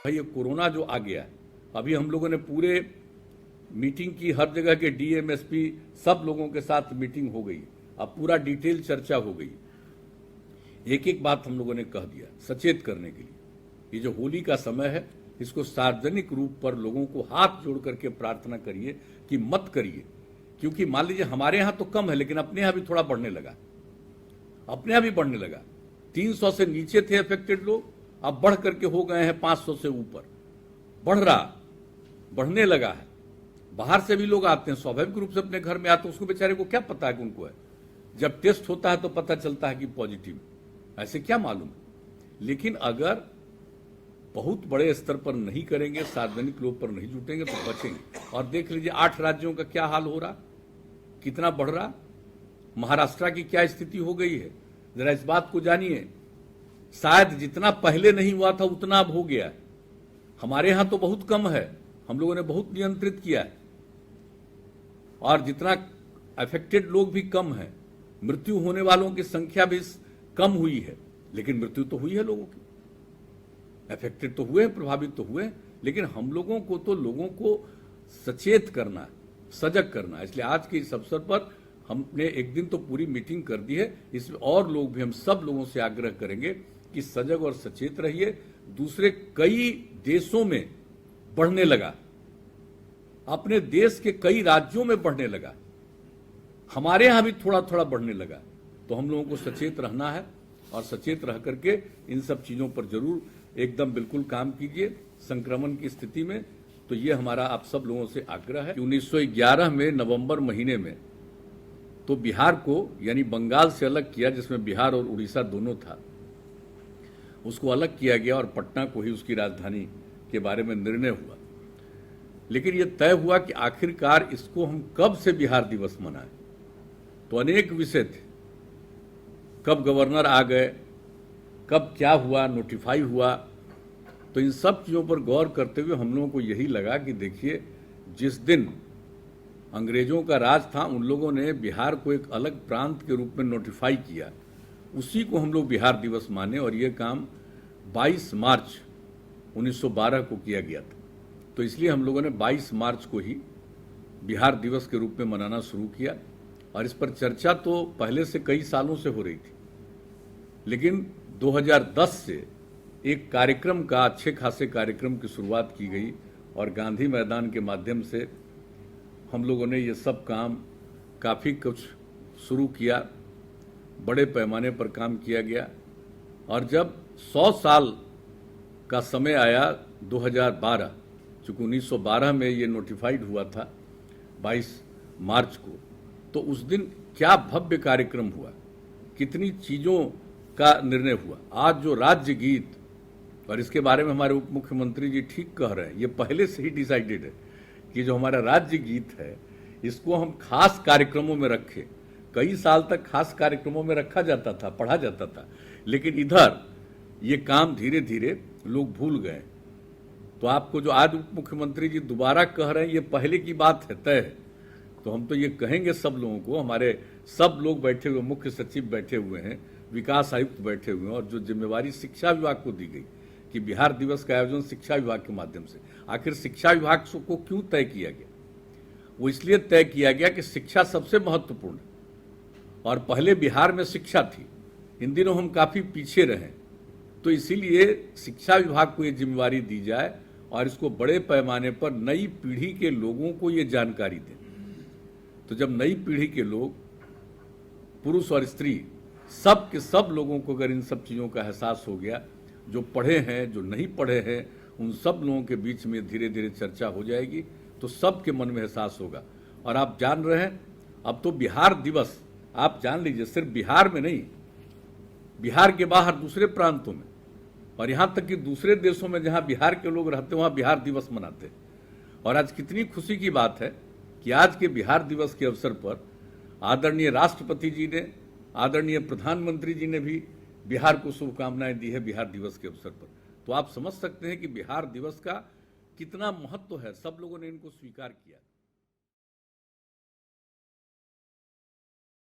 भाई ये कोरोना जो आ गया, अभी हम लोगों ने पूरे मीटिंग की, हर जगह के डीएम एसपी सब लोगों के साथ मीटिंग हो गई, अब पूरा डिटेल चर्चा हो गई। एक एक बात हम लोगों ने कह दिया सचेत करने के लिए। ये जो होली का समय है, इसको सार्वजनिक रूप पर लोगों को हाथ जोड़ करके प्रार्थना करिए कि मत करिए, क्योंकि मान लीजिए हमारे यहाँ तो कम है, लेकिन अपने यहाँ भी थोड़ा बढ़ने लगा, अपने यहाँ भी बढ़ने लगा। 300 से नीचे थे अफेक्टेड लोग, अब बढ़ करके हो गए हैं 500 से ऊपर, बढ़ने लगा है। बाहर से भी लोग आते हैं, स्वाभाविक रूप से अपने घर में आते हैं, उसको बेचारे को क्या पता है कि उनको है। जब टेस्ट होता है तो पता चलता है कि पॉजिटिव, ऐसे क्या मालूम। लेकिन अगर बहुत बड़े स्तर पर नहीं करेंगे, सार्वजनिक लोग पर नहीं जुटेंगे तो बचेंगे। और देख लीजिए 8 राज्यों का क्या हाल हो रहा, कितना बढ़ रहा। महाराष्ट्र की क्या स्थिति हो गई है, जरा इस बात को जानिए। शायद जितना पहले नहीं हुआ था उतना अब हो गया। हमारे यहां तो बहुत कम है, हम लोगों ने बहुत नियंत्रित किया है, और जितना अफेक्टेड लोग भी कम है, मृत्यु होने वालों की संख्या भी कम हुई है, लेकिन मृत्यु तो हुई है लोगों की। अफेक्टेड तो हुए, प्रभावित तो हुए, लेकिन हम लोगों को तो लोगों को सचेत करना, सजग करना। इसलिए आज के इस अवसर पर हमने एक दिन तो पूरी मीटिंग कर दी है, इसमें और लोग भी, हम सब लोगों से आग्रह करेंगे कि सजग और सचेत रहिए। दूसरे कई देशों में बढ़ने लगा, अपने देश के कई राज्यों में बढ़ने लगा, हमारे यहां भी थोड़ा थोड़ा बढ़ने लगा। तो हम लोगों को सचेत रहना है, और सचेत रह करके इन सब चीजों पर जरूर एकदम बिल्कुल काम कीजिए संक्रमण की स्थिति में। तो ये हमारा आप सब लोगों से आग्रह है। 1911 में नवंबर महीने में तो बिहार को, यानी बंगाल से अलग किया, जिसमें बिहार और उड़ीसा दोनों था, उसको अलग किया गया और पटना को ही उसकी राजधानी के बारे में निर्णय हुआ। लेकिन यह तय हुआ कि आखिरकार इसको हम कब से बिहार दिवस मनाएं। तो अनेक विषय थे, कब गवर्नर आ गए, कब क्या हुआ, नोटिफाई हुआ। तो इन सब चीज़ों पर गौर करते हुए हम लोगों को यही लगा कि देखिए, जिस दिन अंग्रेजों का राज था, उन लोगों ने बिहार को एक अलग प्रांत के रूप में नोटिफाई किया, उसी को हम लोग बिहार दिवस माने। और ये काम 22 मार्च 1912 को किया गया था। तो इसलिए हम लोगों ने 22 मार्च को ही बिहार दिवस के रूप में मनाना शुरू किया। और इस पर चर्चा तो पहले से कई सालों से हो रही थी, लेकिन 2010 से एक कार्यक्रम का, अच्छे खासे कार्यक्रम की शुरुआत की गई, और गांधी मैदान के माध्यम से हम लोगों ने ये सब काम काफ़ी कुछ शुरू किया, बड़े पैमाने पर काम किया गया। और जब 100 साल का समय आया 2012, चूँकि 1912 में ये नोटिफाइड हुआ था 22 मार्च को, तो उस दिन क्या भव्य कार्यक्रम हुआ, कितनी चीज़ों का निर्णय हुआ। आज जो राज्य गीत, और इसके बारे में हमारे उप मुख्यमंत्री जी ठीक कह रहे हैं, ये पहले से ही डिसाइडेड है कि जो हमारा राज्य गीत है, इसको हम खास कार्यक्रमों में रखें। कई साल तक खास कार्यक्रमों में रखा जाता था, पढ़ा जाता था, लेकिन इधर ये काम धीरे धीरे लोग भूल गए। तो आपको जो आज उप मुख्यमंत्री जी दोबारा कह रहे हैं, ये पहले की बात है, तय है। तो हम तो ये कहेंगे सब लोगों को, हमारे सब लोग बैठे हुए, मुख्य सचिव बैठे हुए हैं, विकास आयुक्त बैठे हुए हैं, और जो जिम्मेवारी शिक्षा विभाग को दी गई कि बिहार दिवस का आयोजन शिक्षा विभाग के माध्यम से। आखिर शिक्षा विभाग को क्यों तय किया गया? वो इसलिए तय किया गया कि शिक्षा सबसे महत्वपूर्ण है, और पहले बिहार में शिक्षा थी, इन दिनों हम काफ़ी पीछे रहे। तो इसीलिए शिक्षा विभाग को ये जिम्मेवारी दी जाए, और इसको बड़े पैमाने पर नई पीढ़ी के लोगों को ये जानकारी दें। तो जब नई पीढ़ी के लोग, पुरुष और स्त्री, सब के सब लोगों को अगर इन सब चीज़ों का एहसास हो गया, जो पढ़े हैं, जो नहीं पढ़े हैं, उन सब लोगों के बीच में धीरे धीरे चर्चा हो जाएगी, तो सबके मन में एहसास होगा। और आप जान रहे हैं, अब तो बिहार दिवस आप जान लीजिए, सिर्फ बिहार में नहीं, बिहार के बाहर दूसरे प्रांतों में, और यहाँ तक कि दूसरे देशों में जहाँ बिहार के लोग रहते हैं, वहाँ बिहार दिवस मनाते हैं। और आज कितनी खुशी की बात है कि आज के बिहार दिवस के अवसर पर आदरणीय राष्ट्रपति जी ने, आदरणीय प्रधानमंत्री जी ने भी बिहार को शुभकामनाएं दी है बिहार दिवस के अवसर पर। तो आप समझ सकते हैं कि बिहार दिवस का कितना महत्व है, सब लोगों ने इनको स्वीकार किया।